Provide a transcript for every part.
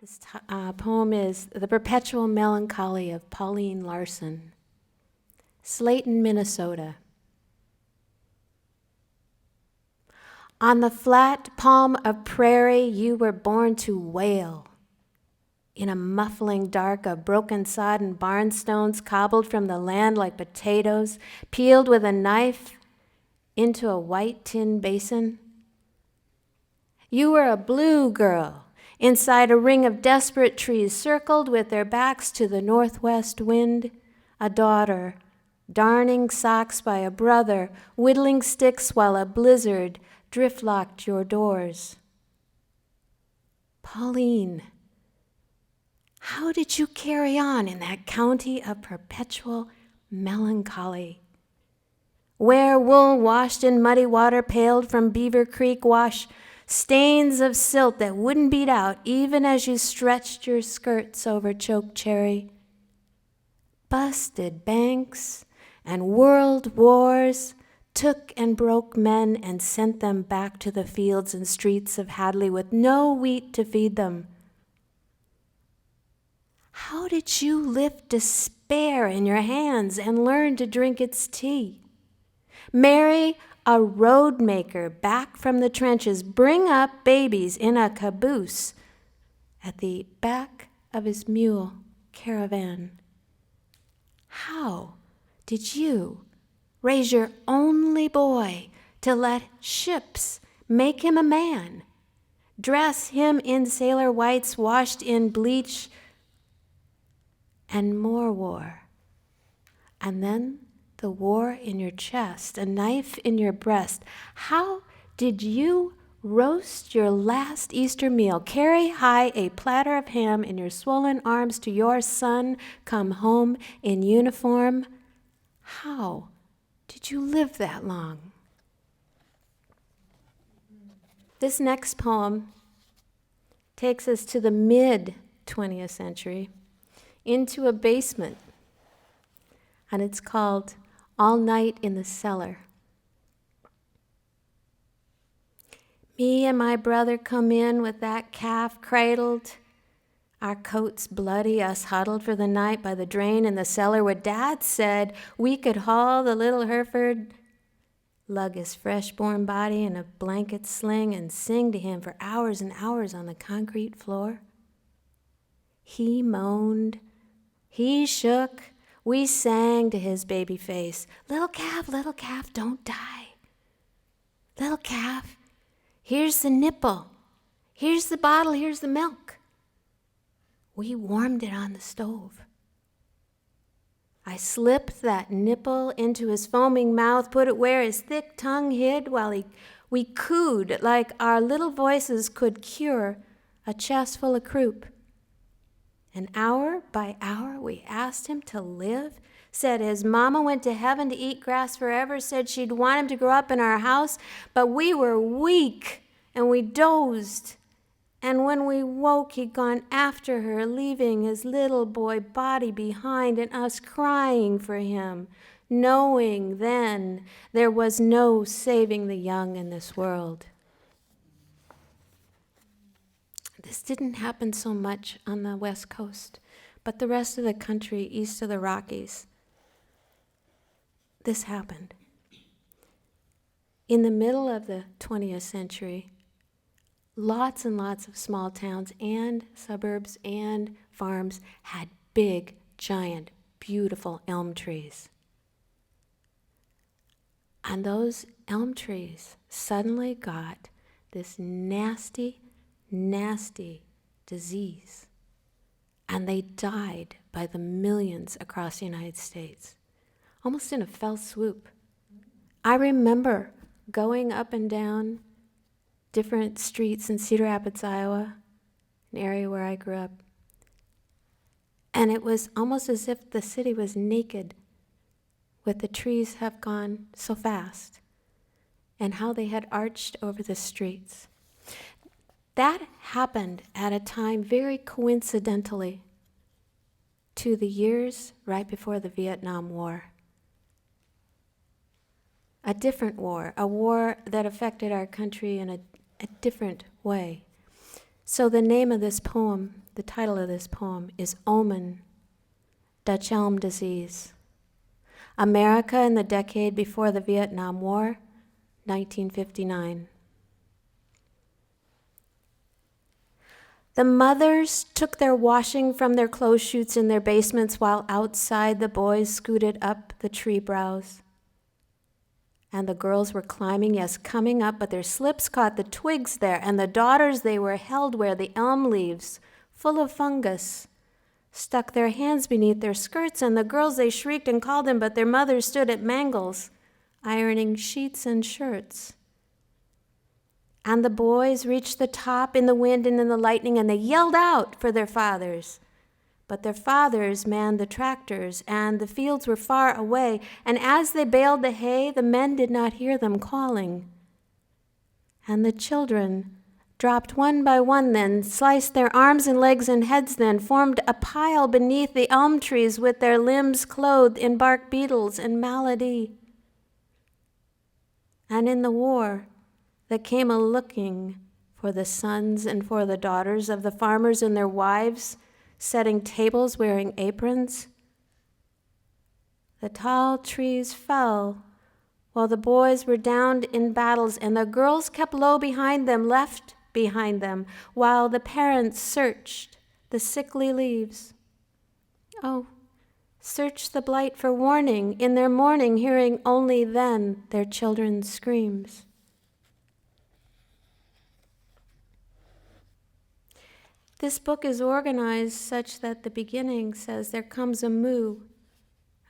This poem is The Perpetual Melancholy of Pauline Larson. Slayton, Minnesota. On the flat palm of prairie you were born to wail. In a muffling dark of broken sod and barnstones cobbled from the land like potatoes, peeled with a knife into a white tin basin. You were a blue girl inside a ring of desperate trees circled with their backs to the northwest wind, a daughter, darning socks by a brother, whittling sticks while a blizzard drift-locked your doors. Pauline, how did you carry on in that county of perpetual melancholy, where wool washed in muddy water paled from Beaver Creek wash stains of silt that wouldn't beat out even as you stretched your skirts over choke cherry? Busted banks and world wars took and broke men and sent them back to the fields and streets of Hadley with no wheat to feed them. How did you lift despair in your hands and learn to drink its tea? Marry a road maker back from the trenches, bring up babies in a caboose at the back of his mule caravan. How did you raise your only boy to let ships make him a man, dress him in sailor whites washed in bleach, and more war, and then the war in your chest, a knife in your breast? How did you roast your last Easter meal, carry high a platter of ham in your swollen arms to your son come home in uniform? How did you live that long? This next poem takes us to the mid-20th century, into a basement, and it's called All Night in the Cellar. Me and my brother come in with that calf cradled, our coats bloody, us huddled for the night by the drain in the cellar where Dad said we could haul the little Hereford, lug his fresh-born body in a blanket sling, and sing to him for hours and hours on the concrete floor. He moaned, he shook, we sang to his baby face, little calf, don't die. Little calf, here's the nipple, here's the bottle, here's the milk. We warmed it on the stove. I slipped that nipple into his foaming mouth, put it where his thick tongue hid while we cooed like our little voices could cure a chest full of croup. And hour by hour we asked him to live, said his mama went to heaven to eat grass forever, said she'd want him to grow up in our house, but we were weak and we dozed. And when we woke, he'd gone after her, leaving his little boy body behind and us crying for him, knowing then there was no saving the young in this world. This didn't happen so much on the West Coast, but the rest of the country east of the Rockies, this happened. In the middle of the 20th century, lots and lots of small towns and suburbs and farms had big, giant, beautiful elm trees. And those elm trees suddenly got this nasty disease. And they died by the millions across the United States, almost in a fell swoop. I remember going up and down different streets in Cedar Rapids, Iowa, an area where I grew up. And it was almost as if the city was naked with the trees have gone so fast and how they had arched over the streets. That happened at a time very coincidentally to the years right before the Vietnam War. A different war, a war that affected our country in a different way. So the name of this poem, the title of this poem, is Omen, Dutch Elm Disease. America in the decade before the Vietnam War, 1959. The mothers took their washing from their clothes chutes in their basements while outside the boys scooted up the tree brows. And the girls were climbing, yes, coming up, but their slips caught the twigs there, and the daughters, they were held where the elm leaves, full of fungus, stuck their hands beneath their skirts, and the girls, they shrieked and called them, but their mothers stood at mangles, ironing sheets and shirts. And the boys reached the top in the wind and in the lightning, and they yelled out for their fathers. But their fathers manned the tractors, and the fields were far away, and as they baled the hay, the men did not hear them calling. And the children dropped one by one then, sliced their arms and legs and heads then, formed a pile beneath the elm trees with their limbs clothed in bark beetles and malady. And in the war, that came a-looking for the sons and for the daughters of the farmers and their wives, setting tables, wearing aprons. The tall trees fell while the boys were downed in battles, and the girls kept low behind them, left behind them, while the parents searched the sickly leaves. Oh, searched the blight for warning in their mourning, hearing only then their children's screams. This book is organized such that the beginning says there comes a moo,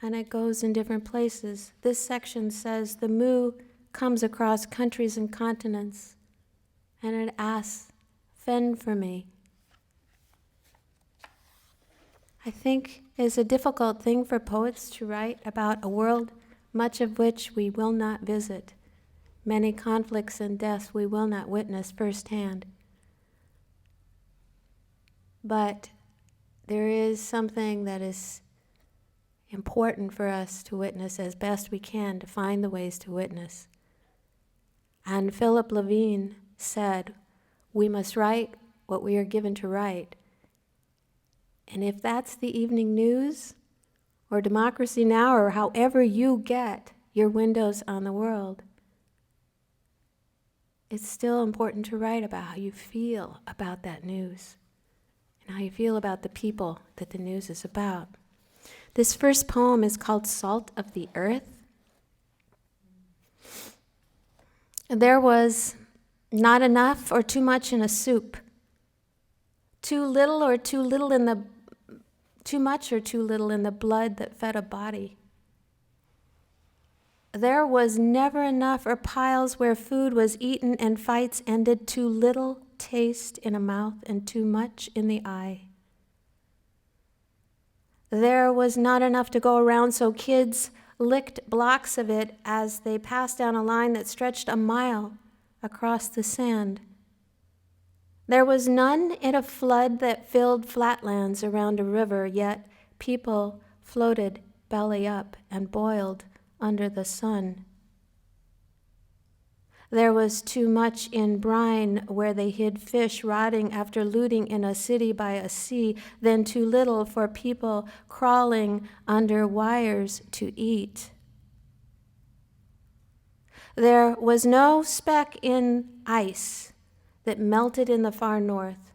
and it goes in different places. This section says the moo comes across countries and continents, and it asks, fend for me. I think it's a difficult thing for poets to write about a world much of which we will not visit, many conflicts and deaths we will not witness firsthand. But there is something that is important for us to witness as best we can, to find the ways to witness. And Philip Levine said, we must write what we are given to write. And if that's the evening news, or Democracy Now!, or however you get your windows on the world, it's still important to write about how you feel about that news, and how you feel about the people that the news is about. This first poem is called Salt of the Earth. There was not enough or too much in a soup, too little or too little in the, too much or too little in the blood that fed a body. There was never enough or piles where food was eaten and fights ended, too little taste in a mouth and too much in the eye. There was not enough to go around, so kids licked blocks of it as they passed down a line that stretched a mile across the sand. There was none in a flood that filled flatlands around a river, yet people floated belly up and boiled under the sun. There was too much in brine where they hid fish rotting after looting in a city by a sea, then too little for people crawling under wires to eat. There was no speck in ice that melted in the far north.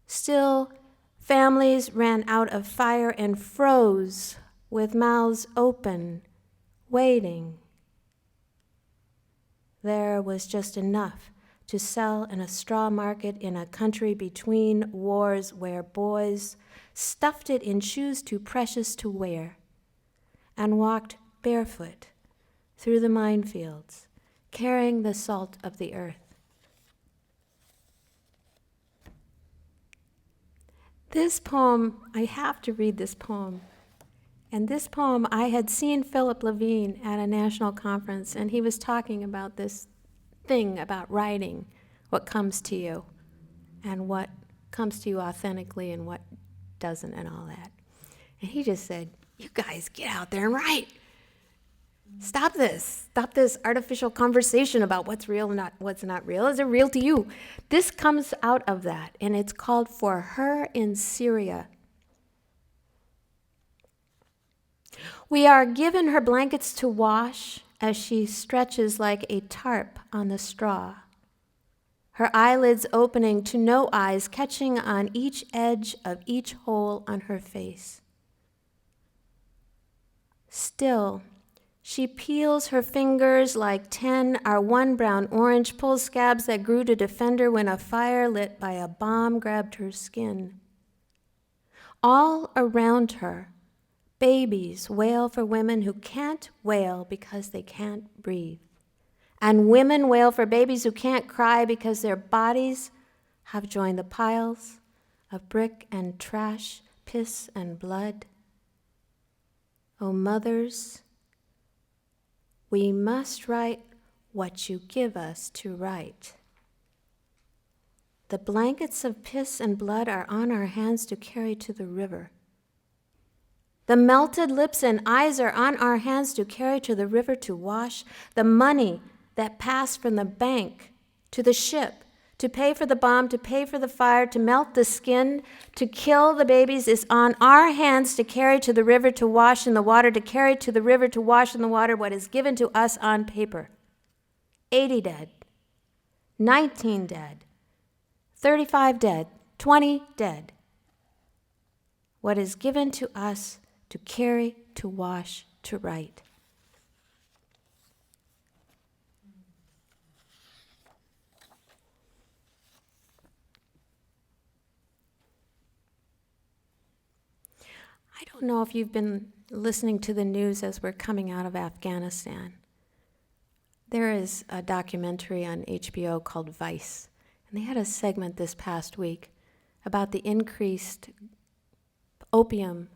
Still, families ran out of fire and froze with mouths open, waiting. There was just enough to sell in a straw market in a country between wars where boys stuffed it in shoes too precious to wear and walked barefoot through the minefields, carrying the salt of the earth. This poem, I have to read this poem. And this poem, I had seen Philip Levine at a national conference, and he was talking about this thing about writing, what comes to you, and what comes to you authentically and what doesn't and all that. And he just said, you guys get out there and write. Stop this. Stop this artificial conversation about what's real and what's not real. Is it real to you? This comes out of that, and it's called For Her in Syria. We are given her blankets to wash as she stretches like a tarp on the straw, her eyelids opening to no eyes, catching on each edge of each hole on her face. Still, she peels her fingers like 10 our one brown orange pull scabs that grew to defend her when a fire lit by a bomb grabbed her skin. All around her, babies wail for women who can't wail because they can't breathe. And women wail for babies who can't cry because their bodies have joined the piles of brick and trash, piss and blood. Oh, mothers, we must write what you give us to write. The blankets of piss and blood are on our hands to carry to the river. The melted lips and eyes are on our hands to carry to the river to wash. The money that passed from the bank to the ship, to pay for the bomb, to pay for the fire, to melt the skin, to kill the babies is on our hands to carry to the river to wash in the water, to carry to the river to wash in the water what is given to us on paper. 80 dead, 19 dead, 35 dead, 20 dead. What is given to us to carry, to wash, to write. I don't know if you've been listening to the news as we're coming out of Afghanistan. There is a documentary on HBO called Vice, and they had a segment this past week about the increased opium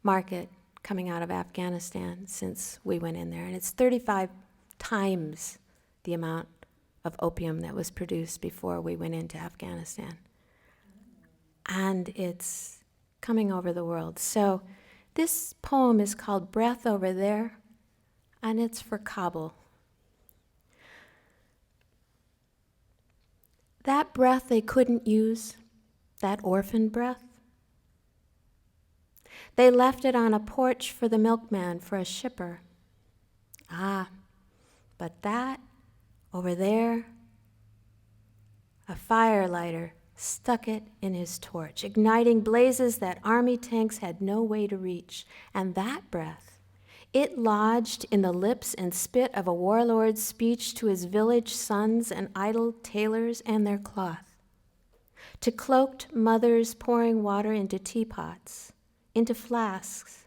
market coming out of Afghanistan since we went in there. And it's 35 times the amount of opium that was produced before we went into Afghanistan. And it's coming over the world. So this poem is called Breath Over There, and it's for Kabul. That breath they couldn't use, that orphan breath, they left it on a porch for the milkman, for a shipper. Ah, but that over there, a firelighter stuck it in his torch, igniting blazes that army tanks had no way to reach. And that breath, it lodged in the lips and spit of a warlord's speech to his village sons and idle tailors and their cloth, to cloaked mothers pouring water into teapots, into flasks,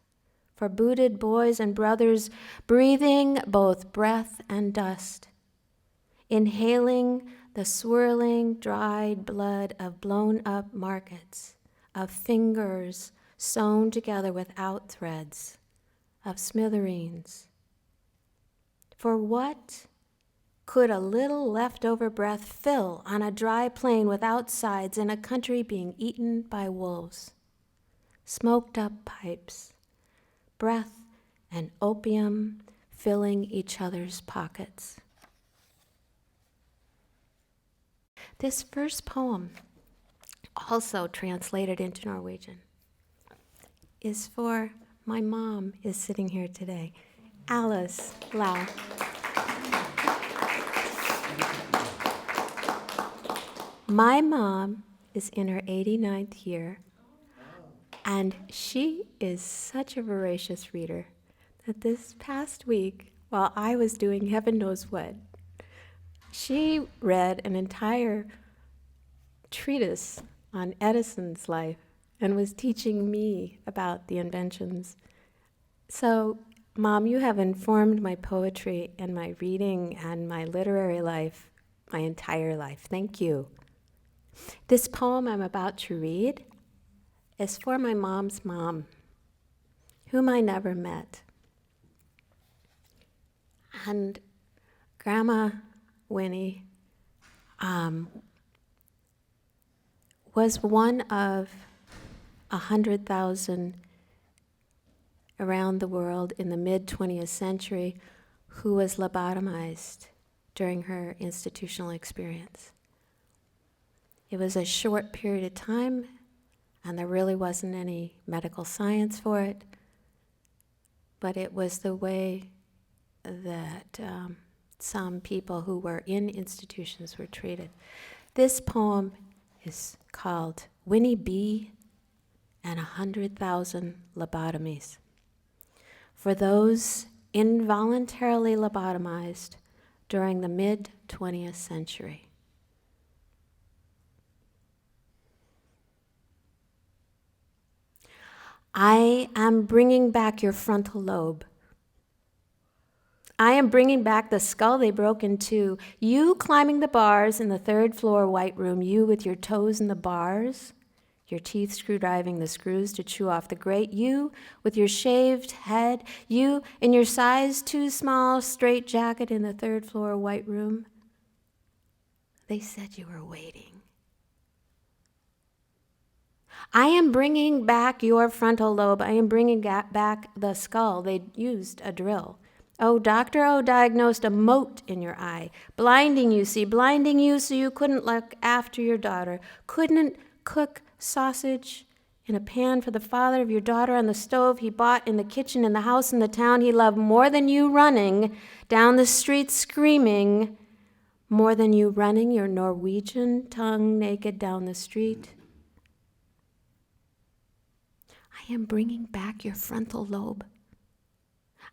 for booted boys and brothers breathing both breath and dust, inhaling the swirling, dried blood of blown-up markets, of fingers sewn together without threads, of smithereens. For what could a little leftover breath fill on a dry plain without sides in a country being eaten by wolves? Smoked-up pipes, breath and opium filling each other's pockets. This first poem, also translated into Norwegian, is for my mom, is sitting here today, Alice Lowe. My mom is in her 89th year, and she is such a voracious reader that this past week, while I was doing heaven knows what, she read an entire treatise on Edison's life and was teaching me about the inventions. So, Mom, you have informed my poetry and my reading and my literary life, my entire life. Thank you. This poem I'm about to read is for my mom's mom, whom I never met. And Grandma Winnie was one of 100,000 around the world in the mid-20th century who was lobotomized during her institutional experience. It was a short period of time, and there really wasn't any medical science for it, but it was the way that some people who were in institutions were treated. This poem is called Winnie Be and 100,000 Lobotomies. For those involuntarily lobotomized during the mid-20th century. I am bringing back your frontal lobe. I am bringing back the skull they broke in two. You climbing the bars in the third floor white room, you with your toes in the bars, your teeth screwdriving the screws to chew off the grate, you with your shaved head, you in your size too small straight jacket in the third floor white room. They said you were waiting. I am bringing back your frontal lobe. I am bringing back the skull. They used a drill. Oh, doctor, oh, diagnosed a mote in your eye. Blinding you, see, blinding you so you couldn't look after your daughter. Couldn't cook sausage in a pan for the father of your daughter on the stove he bought in the kitchen in the house in the town he loved more than you running down the street screaming, more than you running your Norwegian tongue naked down the street. I am bringing back your frontal lobe.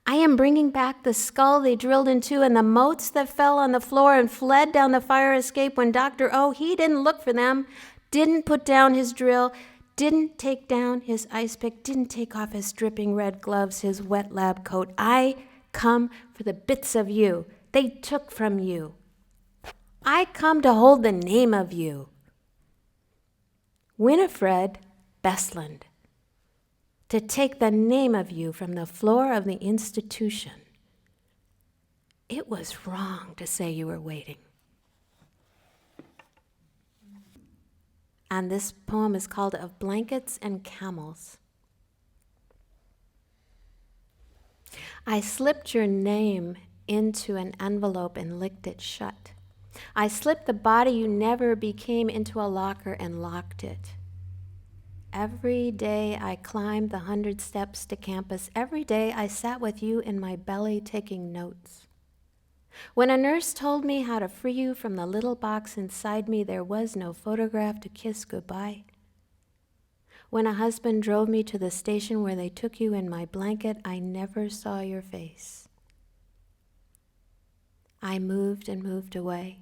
I am bringing back the skull they drilled into and the motes that fell on the floor and fled down the fire escape when Dr. O, he didn't look for them, didn't put down his drill, didn't take down his ice pick, didn't take off his dripping red gloves, his wet lab coat. I come for the bits of you they took from you. I come to hold the name of you. Winifred Bestland. To take the name of you from the floor of the institution. It was wrong to say you were waiting. And this poem is called Of Blankets and Camels. I slipped your name into an envelope and licked it shut. I slipped the body you never became into a locker and locked it. Every day I climbed the 100 steps to campus. Every day I sat with you in my belly taking notes. When a nurse told me how to free you from the little box inside me, there was no photograph to kiss goodbye. When a husband drove me to the station where they took you in my blanket, I never saw your face. I moved and moved away.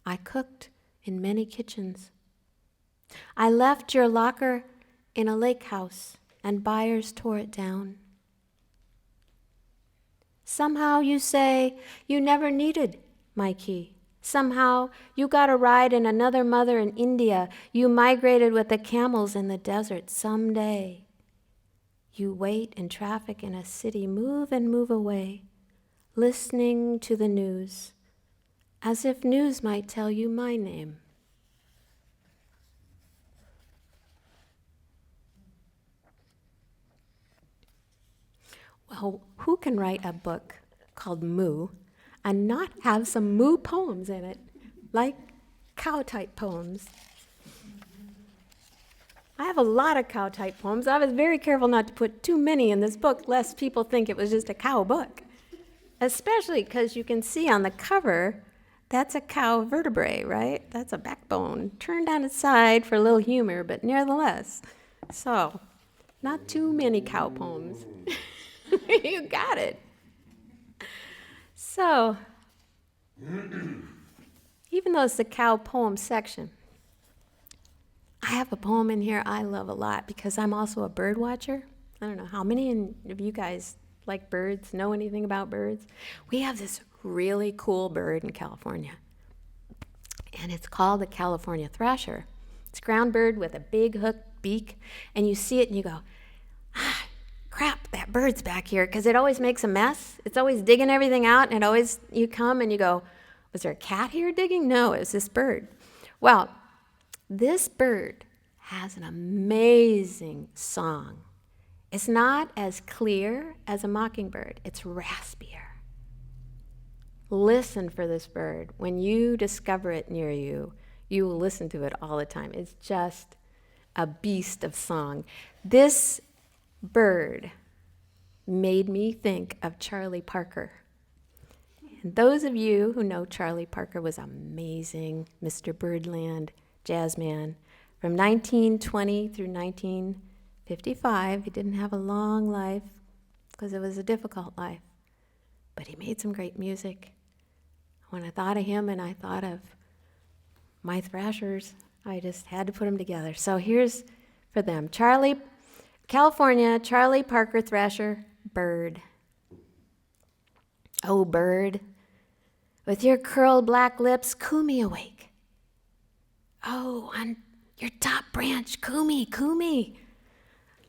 I cooked in many kitchens. I left your locker in a lake house, and buyers tore it down. Somehow you say you never needed my key. Somehow you got a ride in another mother in India. You migrated with the camels in the desert. Someday you wait in traffic in a city, move and move away, listening to the news, as if news might tell you my name. Well, who can write a book called Moo and not have some moo poems in it, like cow-type poems? I have a lot of cow-type poems. I was very careful not to put too many in this book, lest people think it was just a cow book, especially because you can see on the cover, that's a cow vertebrae, right? That's a backbone turned on its side for a little humor, but nevertheless. So, not too many cow poems. You got it. So, even though it's the cow poem section, I have a poem in here I love a lot because I'm also a bird watcher. I don't know how many of you guys like birds, know anything about birds. We have this really cool bird in California, and it's called the California thrasher. It's a ground bird with a big hooked beak, and you see it and you go, crap, that bird's back here, because it always makes a mess. It's always digging everything out, and you come and you go, was there a cat here digging? No, it was this bird. Well, this bird has an amazing song. It's not as clear as a mockingbird. It's raspier. Listen for this bird. When you discover it near you, you will listen to it all the time. It's just a beast of song. This bird made me think of Charlie Parker. And those of you who know Charlie Parker was amazing, Mr. Birdland, jazzman. From 1920 through 1955, he didn't have a long life because it was a difficult life. But he made some great music. When I thought of him and I thought of my thrashers, I just had to put them together. So here's for them. California, Charlie Parker thrasher, bird. Oh, bird, with your curled black lips, coo me awake. Oh, on your top branch, coo me, coo me.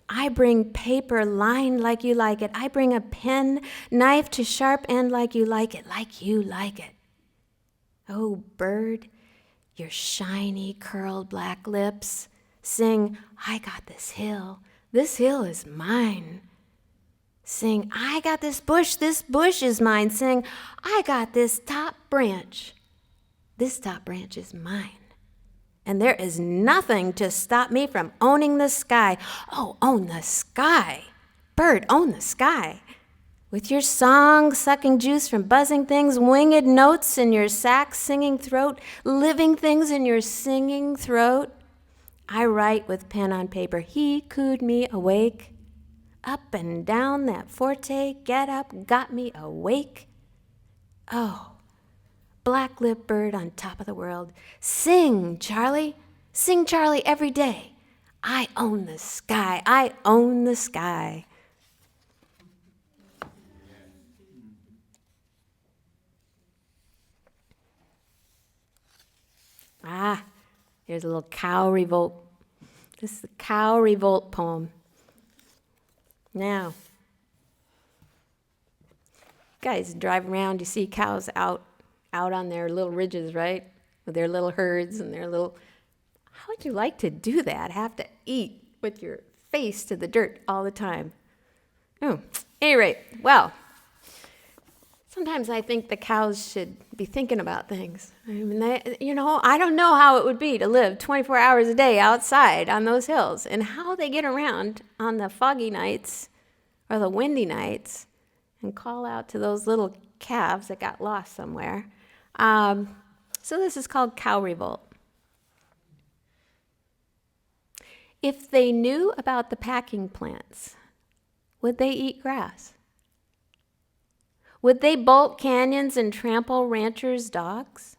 I bring paper lined like you like it. I bring a pen, knife to sharp end like you like it, like you like it. Oh, bird, your shiny curled black lips, sing, I got this hill is mine. Sing, I got this bush is mine. Sing, I got this top branch is mine. And there is nothing to stop me from owning the sky. Oh, own the sky. Bird, own the sky. With your song sucking juice from buzzing things, winged notes in your sack singing throat, living things in your singing throat. I write with pen on paper, he cooed me awake. Up and down that forte, get up, got me awake. Oh, black-lipped bird on top of the world. Sing, Charlie, every day. I own the sky, I own the sky. Here's a little Kaori Bolt. This is the Kaori Bolt poem. Now, guys drive around, you see cows out on their little ridges, right? With their little herds and their little... How would you like to do that? Have to eat with your face to the dirt all the time. Oh, any rate, well, sometimes I think the cows should be thinking about things. I mean, I don't know how it would be to live 24 hours a day outside on those hills and how they get around on the foggy nights or the windy nights and call out to those little calves that got lost somewhere. So this is called Kaori Bolt. If they knew about the packing plants, would they eat grass? Would they bolt canyons and trample ranchers' dogs?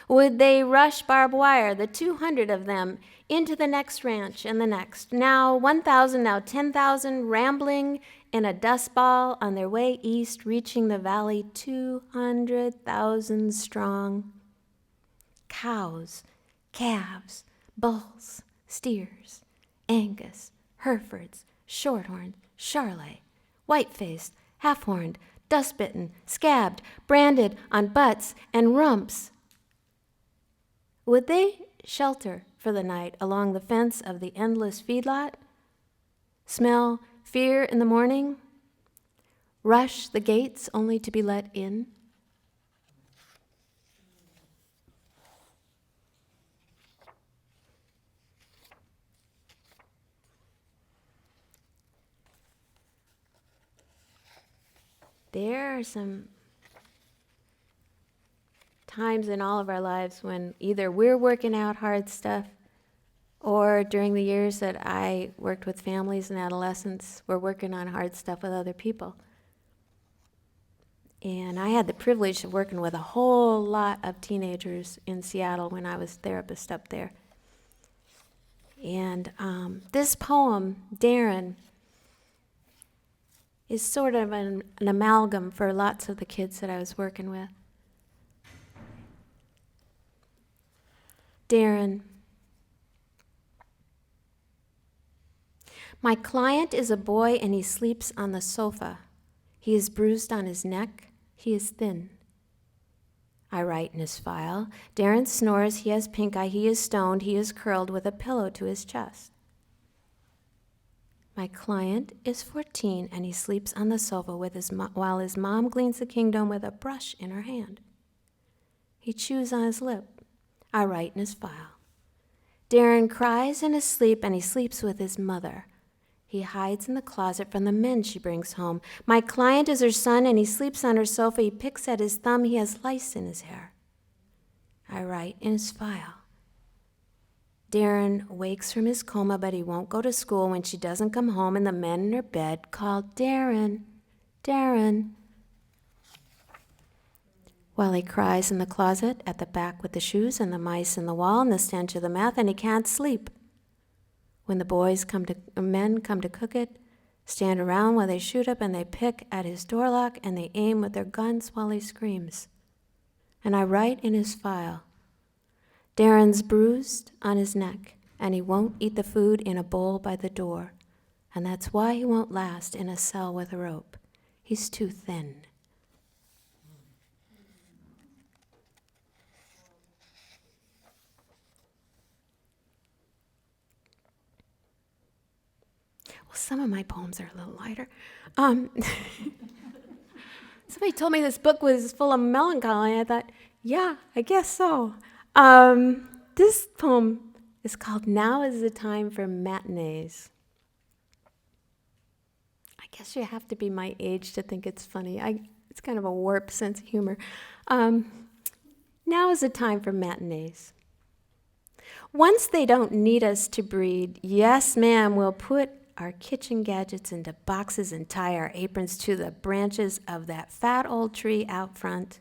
Would they rush barbed wire, the 200 of them, into the next ranch and the next? Now 1,000, now 10,000, rambling in a dust ball on their way east, reaching the valley 200,000 strong. Cows, calves, bulls, steers, Angus, Herefords, Shorthorns, Charolais, white-faced, half-horned, dust-bitten, scabbed, branded on butts and rumps. Would they shelter for the night along the fence of the endless feedlot? Smell fear in the morning? Rush the gates only to be let in? There are some times in all of our lives when either we're working out hard stuff or during the years that I worked with families and adolescents, we're working on hard stuff with other people. And I had the privilege of working with a whole lot of teenagers in Seattle when I was therapist up there. And this poem, Darren, is sort of an amalgam for lots of the kids that I was working with. Darren. My client is a boy and he sleeps on the sofa. He is bruised on his neck. He is thin. I write in his file. Darren snores. He has pink eye. He is stoned. He is curled with a pillow to his chest. My client is 14, and he sleeps on the sofa with while his mom cleans the kingdom with a brush in her hand. He chews on his lip. I write in his file. Darren cries in his sleep, and he sleeps with his mother. He hides in the closet from the men she brings home. My client is her son, and he sleeps on her sofa. He picks at his thumb. He has lice in his hair. I write in his file. Darren wakes from his coma, but he won't go to school when she doesn't come home, and the men in her bed call, Darren, Darren, while he cries in the closet at the back with the shoes and the mice in the wall and the stench of the meth, and he can't sleep. When the men come to cook it, stand around while they shoot up, and they pick at his door lock, and they aim with their guns while he screams. And I write in his file, Darren's bruised on his neck, and he won't eat the food in a bowl by the door, and that's why he won't last in a cell with a rope. He's too thin. Well, some of my poems are a little lighter. Somebody told me this book was full of melancholy. I thought, yeah, I guess so. This poem is called Now is the Time for Matinees. I guess you have to be my age to think it's funny. It's kind of a warped sense of humor. Now is the time for matinees. Once they don't need us to breed, yes, ma'am, we'll put our kitchen gadgets into boxes and tie our aprons to the branches of that fat old tree out front.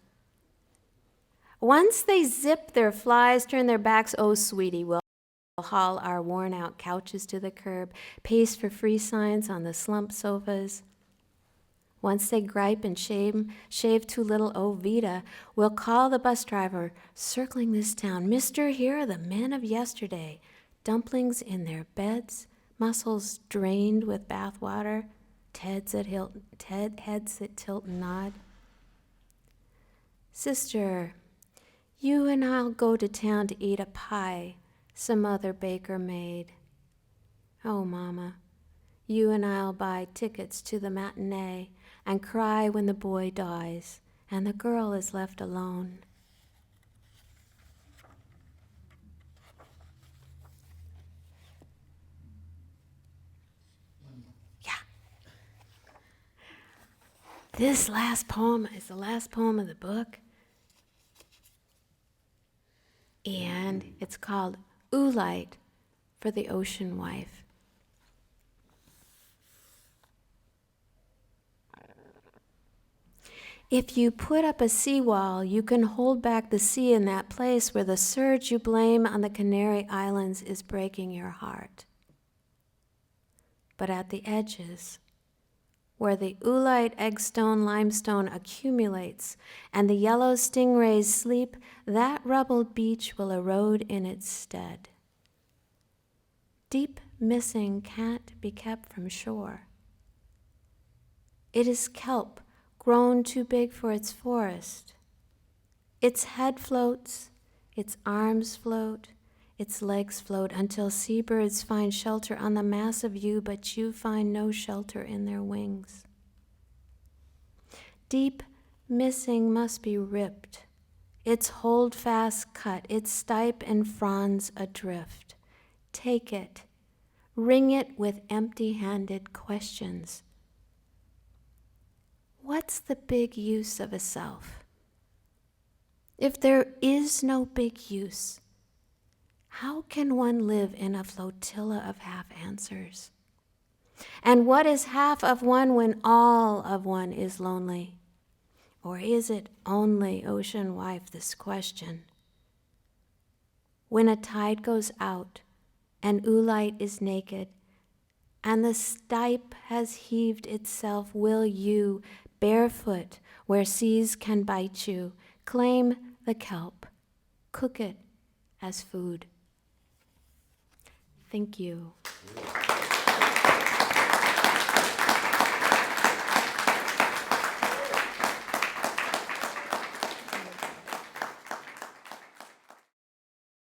Once they zip their flies, turn their backs, oh, sweetie, we'll haul our worn-out couches to the curb, paste for free signs on the slump sofas. Once they gripe and shave too little, oh, Vita, we'll call the bus driver circling this town. Mister, here are the men of yesterday, dumplings in their beds, muscles drained with bath water, heads that tilt and nod. Sister, you and I'll go to town to eat a pie some other baker made. Oh, Mama, you and I'll buy tickets to the matinee and cry when the boy dies and the girl is left alone. Yeah. This last poem is the last poem of the book. And it's called Oolite for the Ocean Wife. If you put up a seawall, you can hold back the sea in that place where the surge you blame on the Canary Islands is breaking your heart. But at the edges, where the oolite, eggstone, limestone accumulates and the yellow stingrays sleep, that rubbled beach will erode in its stead. Deep missing can't be kept from shore. It is kelp grown too big for its forest. Its head floats, its arms float, its legs float until seabirds find shelter on the mass of you, but you find no shelter in their wings. Deep missing must be ripped, its holdfast cut, its stipe and fronds adrift. Take it, ring it with empty-handed questions. What's the big use of a self? If there is no big use, how can one live in a flotilla of half-answers? And what is half of one when all of one is lonely? Or is it only, ocean wife, this question? When a tide goes out and oolite is naked and the stipe has heaved itself, will you, barefoot where seas can bite you, claim the kelp, cook it as food? Thank you.